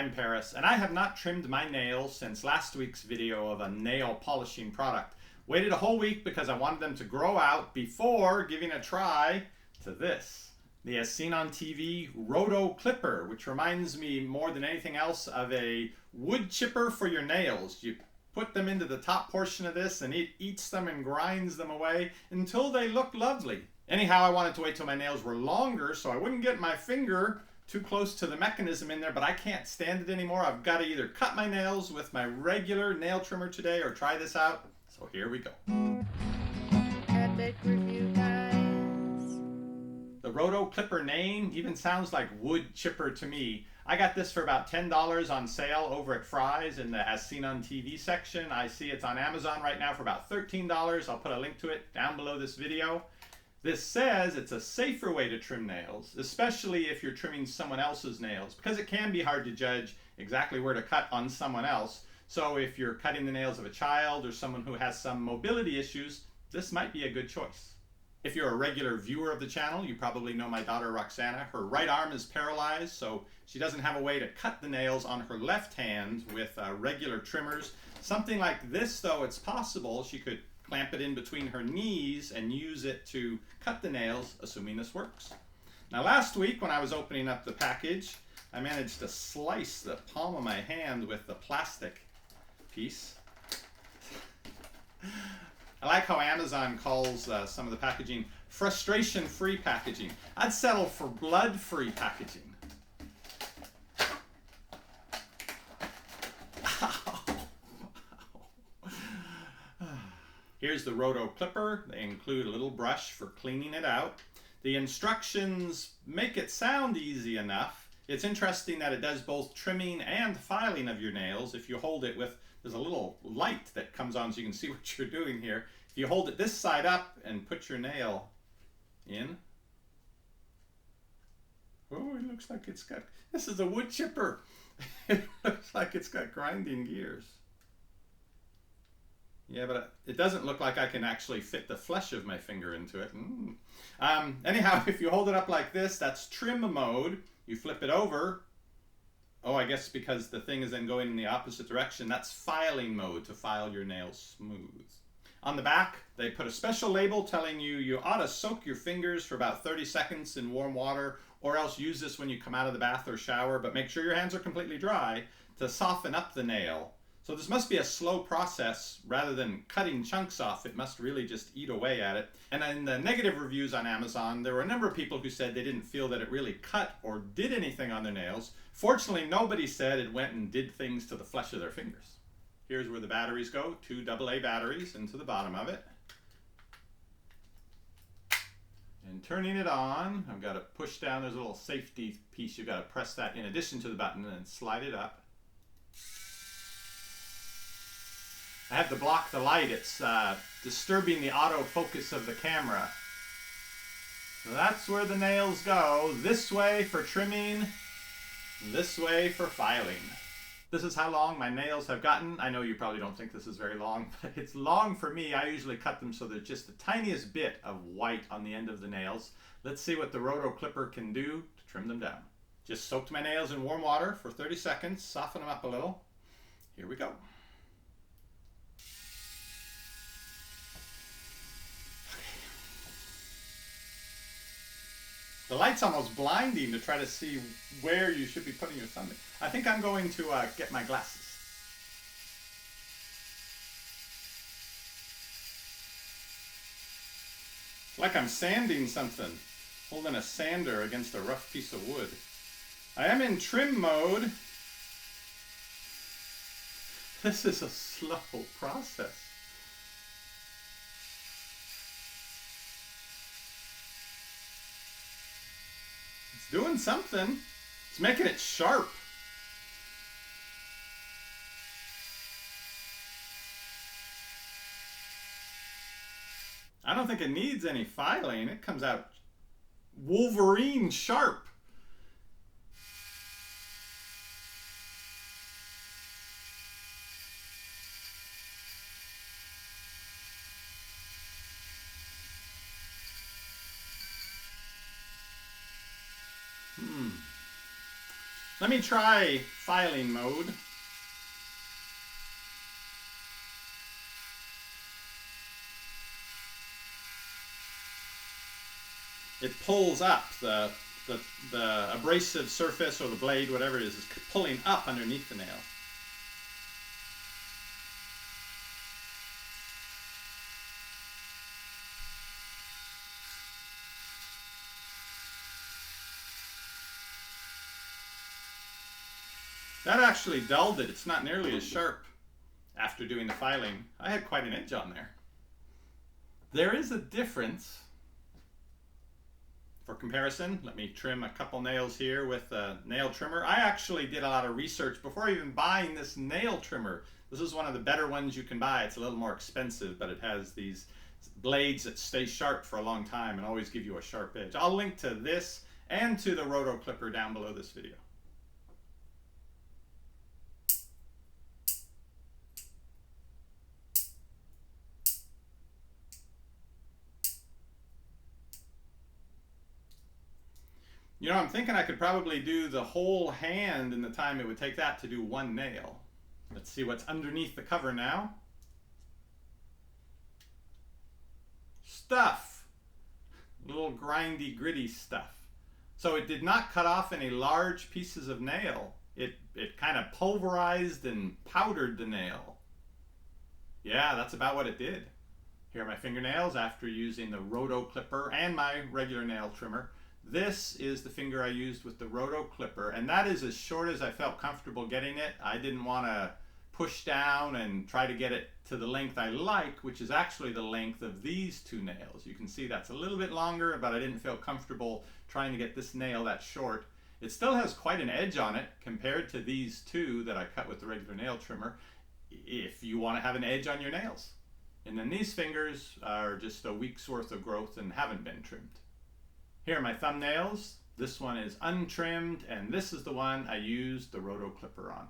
I'm Paris, and I have not trimmed my nails since last week's video of a nail polishing product. Waited a whole week because I wanted them to grow out before giving a try to this. The as seen on TV Roto clipper, which reminds me more than anything else of a wood chipper for your nails. You put them into the top portion of this and it eats them and grinds them away until they look lovely. Anyhow, I wanted to wait till my nails were longer so I wouldn't get my finger too close to the mechanism in there, but I can't stand it anymore. I've got to either cut my nails with my regular nail trimmer today or try this out. So here we go. Epic review, guys. The Roto clipper name even sounds like wood chipper to me. I got this for about $10 on sale over at Fry's in the As Seen on TV section. I see it's on Amazon right now for about $13. I'll put a link to it down below this video. This says it's a safer way to trim nails, especially if you're trimming someone else's nails, because it can be hard to judge exactly where to cut on someone else. So if you're cutting the nails of a child or someone who has some mobility issues, this might be a good choice. If you're a regular viewer of the channel, you probably know my daughter Roxana. Her right arm is paralyzed, so she doesn't have a way to cut the nails on her left hand with regular trimmers. Something like this, though, it's possible. She could clamp it in between her knees and use it to cut the nails, assuming this works. Now last week when I was opening up the package, I managed to slice the palm of my hand with the plastic piece. I like how Amazon calls some of the packaging frustration-free packaging. I'd settle for blood-free packaging. Here's the Roto clipper. They include a little brush for cleaning it out. The instructions make it sound easy enough. It's interesting that it does both trimming and filing of your nails. If you hold it with, there's a little light that comes on so you can see what you're doing here. If you hold it this side up and put your nail in. Oh, it looks like it's got, this is a wood chipper. It looks like it's got grinding gears. Yeah, but it doesn't look like I can actually fit the flesh of my finger into it. Anyhow, if you hold it up like this, that's trim mode. You flip it over. Oh, I guess because the thing is then going in the opposite direction, that's filing mode, to file your nails smooth. On the back, they put a special label telling you you ought to soak your fingers for about 30 seconds in warm water, or else use this when you come out of the bath or shower, but make sure your hands are completely dry to soften up the nail. So this must be a slow process. Rather than cutting chunks off, it must really just eat away at it. And in the negative reviews on Amazon, there were a number of people who said they didn't feel that it really cut or did anything on their nails. Fortunately, nobody said it went and did things to the flesh of their fingers. Here's where the batteries go, 2 AA batteries into the bottom of it. And turning it on, I've got to push down, there's a little safety piece, you've got to press that in addition to the button and then slide it up. I have to block the light. It's disturbing the autofocus of the camera. So that's where the nails go. This way for trimming, this way for filing. This is how long my nails have gotten. I know you probably don't think this is very long, but it's long for me. I usually cut them so there's just the tiniest bit of white on the end of the nails. Let's see what the Roto clipper can do to trim them down. Just soaked my nails in warm water for 30 seconds, soften them up a little. Here we go. The light's almost blinding to try to see where you should be putting your thumb in. I think I'm going to get my glasses. It's like I'm sanding something, holding a sander against a rough piece of wood. I am in trim mode. This is a slow process. Doing something. It's making it sharp. I don't think it needs any filing. It comes out Wolverine sharp. Let me try filing mode. It pulls up the abrasive surface or the blade, whatever it is pulling up underneath the nail. That actually dulled it. It's not nearly as sharp after doing the filing. I had quite an edge on there. There is a difference. For comparison, let me trim a couple nails here with a nail trimmer. I actually did a lot of research before even buying this nail trimmer. This is one of the better ones you can buy. It's a little more expensive, but it has these blades that stay sharp for a long time and always give you a sharp edge. I'll link to this and to the Roto clipper down below this video. You know, I'm thinking I could probably do the whole hand in the time it would take that to do one nail. Let's see what's underneath the cover now. Stuff. Little grindy, gritty stuff. So it did not cut off any large pieces of nail. It kind of pulverized and powdered the nail. Yeah, that's about what it did. Here are my fingernails after using the Roto clipper and my regular nail trimmer. This is the finger I used with the Roto clipper, and that is as short as I felt comfortable getting it. I didn't want to push down and try to get it to the length I like, which is actually the length of these two nails. You can see that's a little bit longer, but I didn't feel comfortable trying to get this nail that short. It still has quite an edge on it compared to these two that I cut with the regular nail trimmer, if you want to have an edge on your nails. And then these fingers are just a week's worth of growth and haven't been trimmed. Here are my thumbnails. This one is untrimmed, and this is the one I used the Roto clipper on.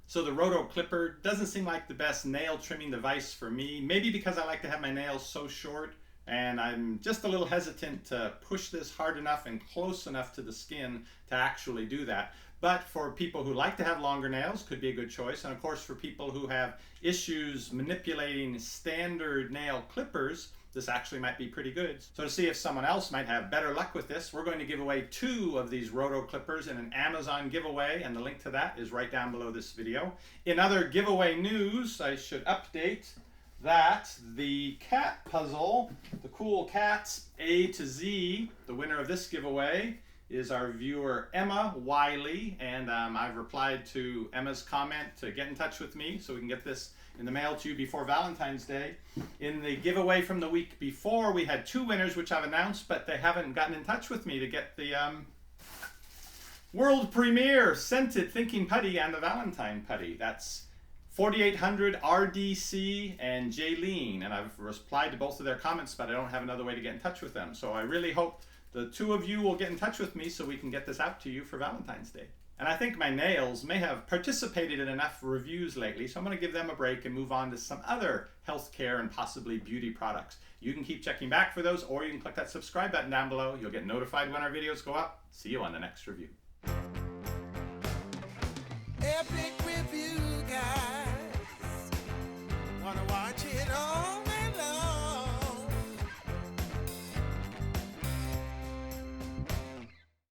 So the Roto clipper doesn't seem like the best nail trimming device for me, maybe because I like to have my nails so short, and I'm just a little hesitant to push this hard enough and close enough to the skin to actually do that. But for people who like to have longer nails, could be a good choice. And of course, for people who have issues manipulating standard nail clippers, this actually might be pretty good. So to see if someone else might have better luck with this, we're going to give away 2 of these Roto clippers in an Amazon giveaway, and the link to that is right down below this video. In other giveaway news, I should update that the cat puzzle, the cool cats A to Z, the winner of this giveaway is our viewer Emma Wiley, and I've replied to Emma's comment to get in touch with me so we can get this in the mail to you before Valentine's Day. In the giveaway from the week before, we had 2 winners, which I've announced, but they haven't gotten in touch with me to get the world premiere Scented Thinking Putty and the Valentine Putty. That's 4800 RDC and Jaylene, and I've replied to both of their comments, but I don't have another way to get in touch with them. So I really hope the 2 of you will get in touch with me so we can get this out to you for Valentine's Day. And I think my nails may have participated in enough reviews lately, so I'm going to give them a break and move on to some other healthcare and possibly beauty products. You can keep checking back for those, or you can click that subscribe button down below. You'll get notified when our videos go up. See you on the next review. Epic Review.